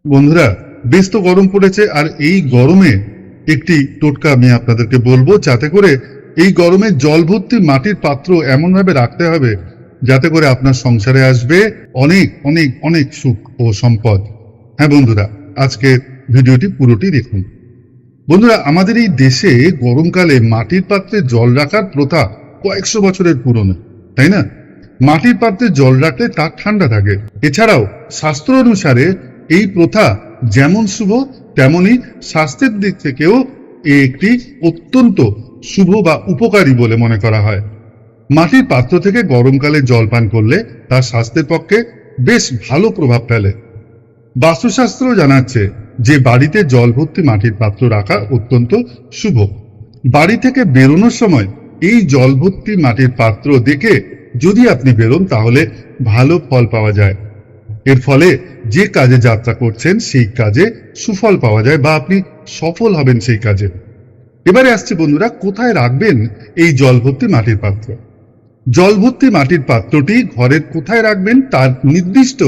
বন্ধুরা, বেশ তো গরম পড়েছে, আর এই গরমে একটি টোটকা আমি আপনাদেরকে বলবো, যাতে করে এই গরমে জল ভর্তি মাটির পাত্র এমনভাবে রাখতে হবে যাতে করে আপনার সংসারে আসবে অনেক অনেক অনেক সুখ ও সম্পদ। হ্যাঁ বন্ধুরা, আজকে ভিডিওটি পুরোটি দেখুন। বন্ধুরা, আমাদের এই দেশে গরমকালে মাটির পাত্রে জল রাখার প্রথা কয়েকশো বছরের পুরনো, তাই না? মাটির পাত্রে জল রাখলে তা ঠান্ডা থাকে। এছাড়াও শাস্ত্র অনুসারে এই প্রথা যেমন শুভ তেমনি স্বাস্থ্যের দিক থেকেও একটি অত্যন্ত শুভ বা উপকারী বলে মনে করা হয়। মাটির পাত্র থেকে গরমকালে জল পান করলে তা স্বাস্থ্যের পক্ষে বেশ ভালো প্রভাব ফেলে। বাস্তুশাস্ত্র জানাচ্ছে যে বাড়িতে জল ভর্তি মাটির পাত্র রাখা অত্যন্ত শুভ। বাড়ি থেকে বেরোনোর সময় এই জল ভর্তি মাটির পাত্র দেখে যদি আপনি বেরোন তাহলে ভালো ফল পাওয়া যায়। এর ফলে যে কাজে যাত্রা করছেন সেই কাজে সুফল পাওয়া যায় বা আপনি সফল হবেন সেই কাজে। এবারে আসছে বন্ধুরা, কোথায় রাখবেন এই জল ভর্তি মাটির পাত্র। জল ভর্তি মাটির পাত্রটি ঘরের কোথায় রাখবেন তার নির্দিষ্ট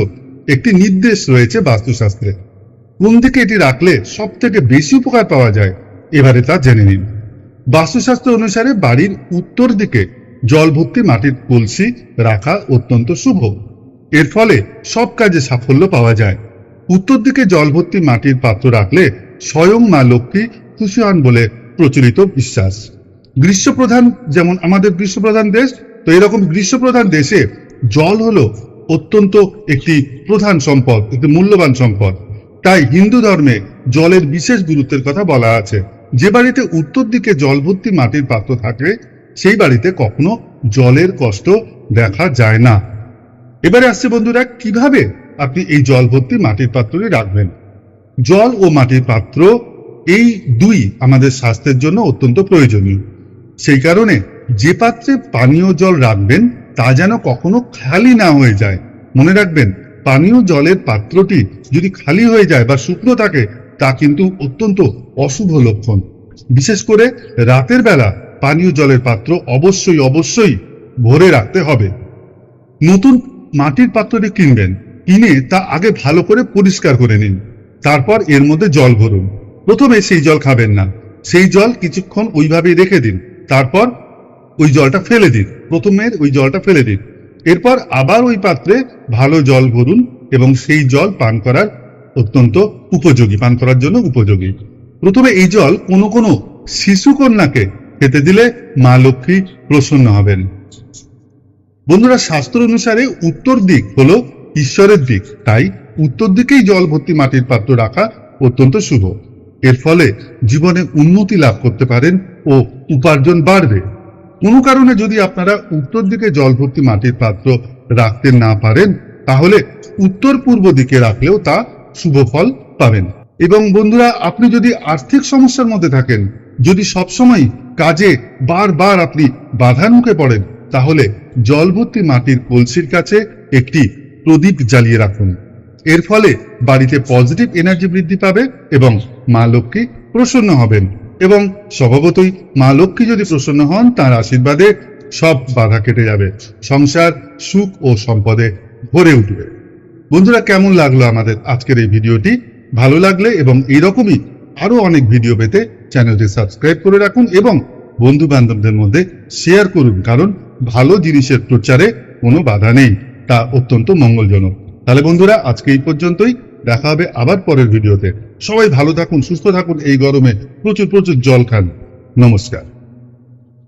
একটি নির্দেশ রয়েছে বাস্তুশাস্ত্রে। কোন দিকে এটি রাখলে সব থেকে বেশি উপকার পাওয়া যায়, এবারে তা জেনে নিন। বাস্তুশাস্ত্র অনুসারে বাড়ির উত্তর দিকে জল ভর্তি মাটির কলসি রাখা অত্যন্ত শুভ। এর ফলে সব কাজে সাফল্য পাওয়া যায়। উত্তর দিকে জল ভর্তি মাটির পাত্র রাখলে স্বয়ং মা লক্ষ্মী খুশি হন বলে প্রচলিত বিশ্বাস। গ্রীষ্মপ্রধান, যেমন আমাদের গ্রীষ্মপ্রধান দেশ, তো এরকম গ্রীষ্মপ্রধান দেশে জল হলো অত্যন্ত একটি প্রধান সম্পদ, একটি মূল্যবান সম্পদ। তাই হিন্দু ধর্মে জলের বিশেষ গুরুত্বের কথা বলা আছে। যে বাড়িতে উত্তর দিকে জল ভর্তি মাটির পাত্র থাকে সেই বাড়িতে কখনো জলের কষ্ট দেখা যায় না। এবারে আসছে বন্ধুরা, কিভাবে আপনি এই জল ভর্তি মাটির পাত্রটি রাখবেন। জল ও মাটির পাত্র এই দুই আমাদের স্বাস্থ্যের জন্য অত্যন্ত প্রয়োজনীয়। সেই কারণে যে পাত্রে পানীয় জল রাখবেন তা যেন কখনো খালি না হয়ে যায়। মনে রাখবেন, পানীয় জলের পাত্রটি যদি খালি হয়ে যায় বা শুকনো থাকে তা কিন্তু অত্যন্ত অশুভ লক্ষণ। বিশেষ করে রাতের বেলা পানীয় জলের পাত্র অবশ্যই অবশ্যই ভরে রাখতে হবে। নতুন মাটির পাত্রটি কিনবেন, কিনে তা আগে ভালো করে পরিষ্কার করে নিন। তারপর এর মধ্যে জল ভরুন। প্রথমে সেই জল খাবেন না, সেই জল কিছুক্ষণ ওইভাবেই রেখে দিন। তারপর ওই জলটা ফেলে দিন, প্রথমের ওই জলটা ফেলে দিন। এরপর আবার ওই পাত্রে ভালো জল ভরুন এবং সেই জল পান করার অত্যন্ত উপযোগী, পান করার জন্য উপযোগী। প্রথমে এই জল কোনো কোনো শিশু কন্যাকে খেতে দিলে মা লক্ষ্মী প্রসন্ন হবেন। বন্ধুরা, শাস্ত্র অনুসারে উত্তর দিক হলো ঈশ্বরের দিক, তাই উত্তর দিকেই জল ভর্তি মাটির পাত্র রাখা অত্যন্ত শুভ। এর ফলে জীবনে উন্নতি লাভ করতে পারেন ও উপার্জন বাড়বে। কোনো কারণে যদি আপনারা উত্তর দিকে জল ভর্তি মাটির পাত্র রাখতে না পারেন তাহলে উত্তর পূর্ব দিকে রাখলেও তা শুভ ফল পাবেন। এবং বন্ধুরা, আপনি যদি আর্থিক সমস্যার মধ্যে থাকেন, যদি সবসময় কাজে বারবার আপনি বাধার মুখে পড়েন, তাহলে জল ভর্তি মাটির কলসির কাছে একটি প্রদীপ জ্বালিয়ে রাখুন। এর ফলে বাড়িতে পজিটিভ এনার্জি বৃদ্ধি পাবে এবং মা লক্ষ্মী প্রসন্ন হবেন। এবং স্বভাবতই মা লক্ষ্মী যদি প্রসন্ন হন, তার আশীর্বাদে সব বাধা কেটে যাবে, সংসার সুখ ও সম্পদে ভরে উঠবে। বন্ধুরা, কেমন লাগলো আমাদের আজকের এই ভিডিওটি? ভালো লাগলে এবং এইরকমই আরো অনেক ভিডিও পেতে চ্যানেলটি সাবস্ক্রাইব করে রাখুন এবং বন্ধু বান্ধবদের মধ্যে শেয়ার করুন, কারণ ভালো জিনিসের প্রচারে কোনো বাধা নেই, তা অত্যন্ত মঙ্গলজনক। তাহলে বন্ধুরা, আজকে এই পর্যন্তই। দেখা হবে আবার পরের ভিডিওতে। সবাই ভালো থাকুন, সুস্থ থাকুন। এই গরমে প্রচুর প্রচুর জল খান। নমস্কার।